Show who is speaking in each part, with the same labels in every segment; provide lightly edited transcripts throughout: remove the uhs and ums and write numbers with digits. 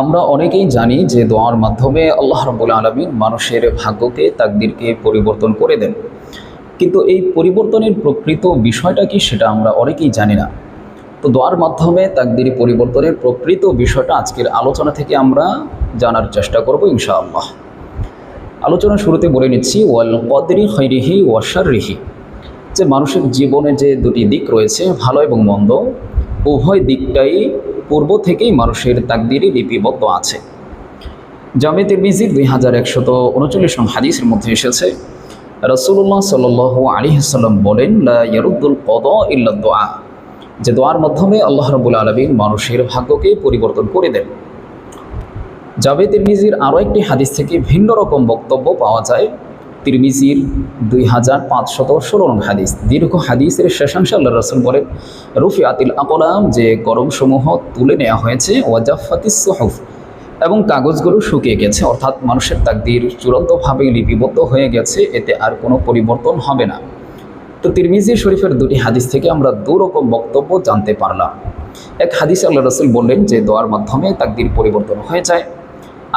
Speaker 1: আমরা অনেকেই জানি যে দোয়ার মাধ্যমে আল্লাহ রাব্বুল আলামিন মানুষের ভাগ্যকে তাকদীরকে পরিবর্তন করে দেন, কিন্তু এই পরিবর্তনের প্রকৃত বিষয়টা কি সেটা আমরা অনেকেই জানি না। তো দোয়ার মাধ্যমে তাকদীর পরিবর্তনের প্রকৃত বিষয়টা আজকের আলোচনা থেকে আমরা জানার চেষ্টা করব ইনশাআল্লাহ। আলোচনা শুরুতে বলে নিচ্ছি ওয়াল কদরি খৈরিহি ওয়া শাররিহি, যে মানুষের জীবনে যে দুটি দিক রয়েছে, ভালো এবং মন্দ, উভয় দিকটাই পূর্ব থেকেই মানুষের তাকদীরে লিপিবদ্ধ আছে। জামে তিরমিজির 2139 নং হাদিসের মধ্যে এসেছে, রাসূলুল্লাহ সাল্লাল্লাহু আলাইহি ওয়াসাল্লাম বলেন, লা ইয়ারুদ্দুল কদা ইল্লা দুআ, যে দোয়ার মাধ্যমে আল্লাহ রাব্বুল আলামিন মানুষের ভাগ্যকে পরিবর্তন করে দেন। জামে তিরমিজির আরও একটি হাদিস থেকে ভিন্ন রকম বক্তব্য পাওয়া যায়। তিরমিজির 2516 নং হাদিস, দীর্ঘ হাদিসের শেষাংশে আল্লাহ রাসূল বলেন, রুফিআতিল আকলাম, যে কলমসমূহ তুলে নেওয়া হয়েছে, ওয়াজাফাতিস সুহুফ, এবং কাগজগুলো শুকিয়ে গেছে, অর্থাৎ মানুষের তাকদীর চূড়ান্তভাবে লিপিবদ্ধ হয়ে গেছে, এতে আর কোনো পরিবর্তন হবে না। তো তিরমিজি শরীফের দুটি হাদিস থেকে আমরা দুরকম বক্তব্য জানতে পারলাম। এক হাদিসে আল্লাহ রাসূল বললেন যে দোয়ার মাধ্যমে তাকদীর পরিবর্তন হয়ে যায়।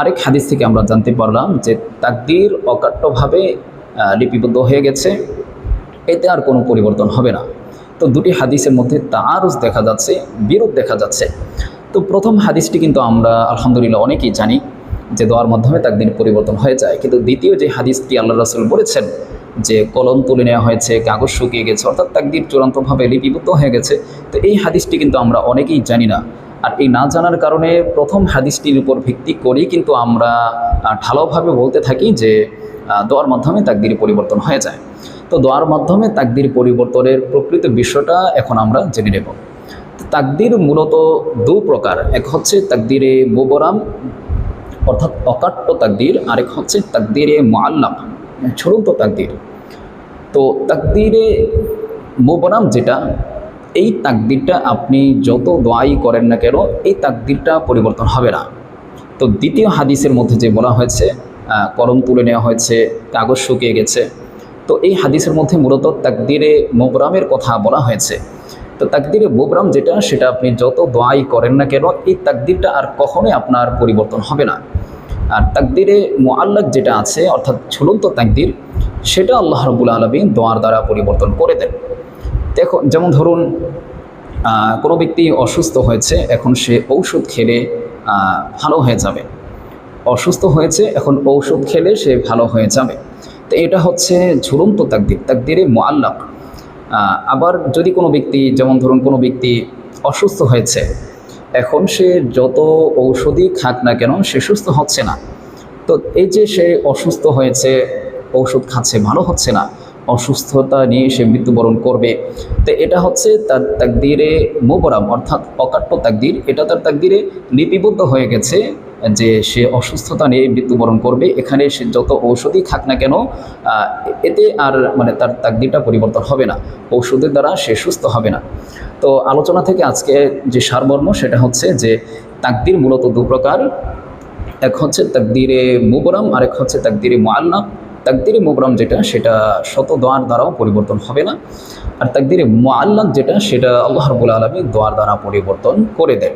Speaker 1: আরেক হাদিস থেকে আমরা জানতে পারলাম যে তাকদীর অকাট্যভাবে লিপিবদ্ধ হয়ে গেছে, এতে আর কোনো পরিবর্তন হবে না। তো দুটি হাদিসের মধ্যে তাআরুজ দেখা যাচ্ছে, বিরোধ দেখা যাচ্ছে। তো প্রথম হাদিসটি কিন্তু আমরা আলহামদুলিল্লাহ অনেকেই জানি যে দোয়ার মাধ্যমে তাকদীর পরিবর্তন হয়ে যায়, কিন্তু দ্বিতীয় যে হাদিসটি আল্লাহ রাসূল বলেছেন যে কলম তুলে নেওয়া হয়েছে, কাগজ শুকিয়ে গেছে, অর্থাৎ তাকদীর চূড়ান্তভাবে লিপিবদ্ধ হয়ে গেছে, তো এই হাদিসটি কিন্তু আমরা অনেকেই জানি না। আর এই না জানার কারণে প্রথম হাদিসটির উপর ভিত্তি করেই কিন্তু আমরা ঢালাওভাবে বলতে থাকি যে দোয়ার মাধ্যমে তাকদীর পরিবর্তন হয়ে যায়। তো দোয়ার মাধ্যমে তাকদীর পরিবর্তনের প্রকৃত বিষয়টা এখন আমরা জেনে নেব। তাকদীর মূলত দু প্রকার, এক হচ্ছে তাকদীরে মুবরাম অর্থাৎ অকাট্য তাকদীর, আরেক হচ্ছে তাকদীরে মুআল্লাক ঝুলন্ত তাকদীর। তো তাকদীরে মুবরাম যেটা, এই তাকদীরটা আপনি যত দোয়াই করেন না কেন এই তাকদীরটা পরিবর্তন হবে না। তো দ্বিতীয় হাদিসের মধ্যে যে বলা হয়েছে কলম তুলে নেওয়া হয়েছে, কাগজ শুকিয়ে গেছে, তো এই হাদিসের মধ্যে মূলত তাকদীরে মুবরামের কথা বলা হয়েছে। তো তাকদীরে মুবরাম যেটা, সেটা আপনি যত দোয়াই করেন না কেন এই তাকদীরটা আর কখনোই আপনার পরিবর্তন হবে না। আর তাকদীরে মুআল্লাক যেটা আছে, অর্থাৎ ঝুলন্ত তাকদীর, সেটা আল্লাহ রাব্বুল আলামিন দোয়ার দ্বারা পরিবর্তন করে দেন। দেখো, যেমন ধরুন কোনো ব্যক্তি অসুস্থ হয়েছে, এখন সে ঔষধ খেলে ভালো হয়ে যাবে। অসুস্থ হয়েছে, এখন ঔষধ খেলে সে ভালো হয়ে যাবে। তো এটা হচ্ছে ঝুলন্ত তাকদীর, তাকদীরে মুআল্লাক। আবার যদি কোনো ব্যক্তি, যেমন ধরুন কোনো ব্যক্তি অসুস্থ হয়েছে, এখন সে যত ঔষধই খাক না কেন সে সুস্থ হচ্ছে না। তো এই যে সে অসুস্থ হয়েছে, ঔষধ খাচ্ছে, ভালো হচ্ছে না, অসুস্থতা নিয়ে সে মৃত্যুবরণ করবে, তো এটা হচ্ছে তার তাকদীরে মুবরাম অর্থাৎ অকাট্য তাকদীর। এটা তার তাকদীরে লিপিবদ্ধ হয়ে গেছে যে সে অসুস্থতা নিয়ে মৃত্যুবরণ করবে, এখানে সে যত ঔষধই খাক না কেন এতে আর তার তাকদীরটা পরিবর্তন হবে না, ঔষধের দ্বারা সে সুস্থ হবে না। তো আলোচনা থেকে আজকে যে সারমর্ম সেটা হচ্ছে যে তাকদীর মূলত দু প্রকার, এক হচ্ছে তাকদীরে মুবরাম, আরেক হচ্ছে তাকদীরে মুআল্লাক। তাকদীরে মুবরাম যেটা, সেটা শত দোয়ার দ্বারাও পরিবর্তন হবে না, আর তাকদীরে মুআল্লাক যেটা, সেটা আল্লাহ রাব্বুল আলামিন দোয়ার দ্বারা পরিবর্তন করে দেন।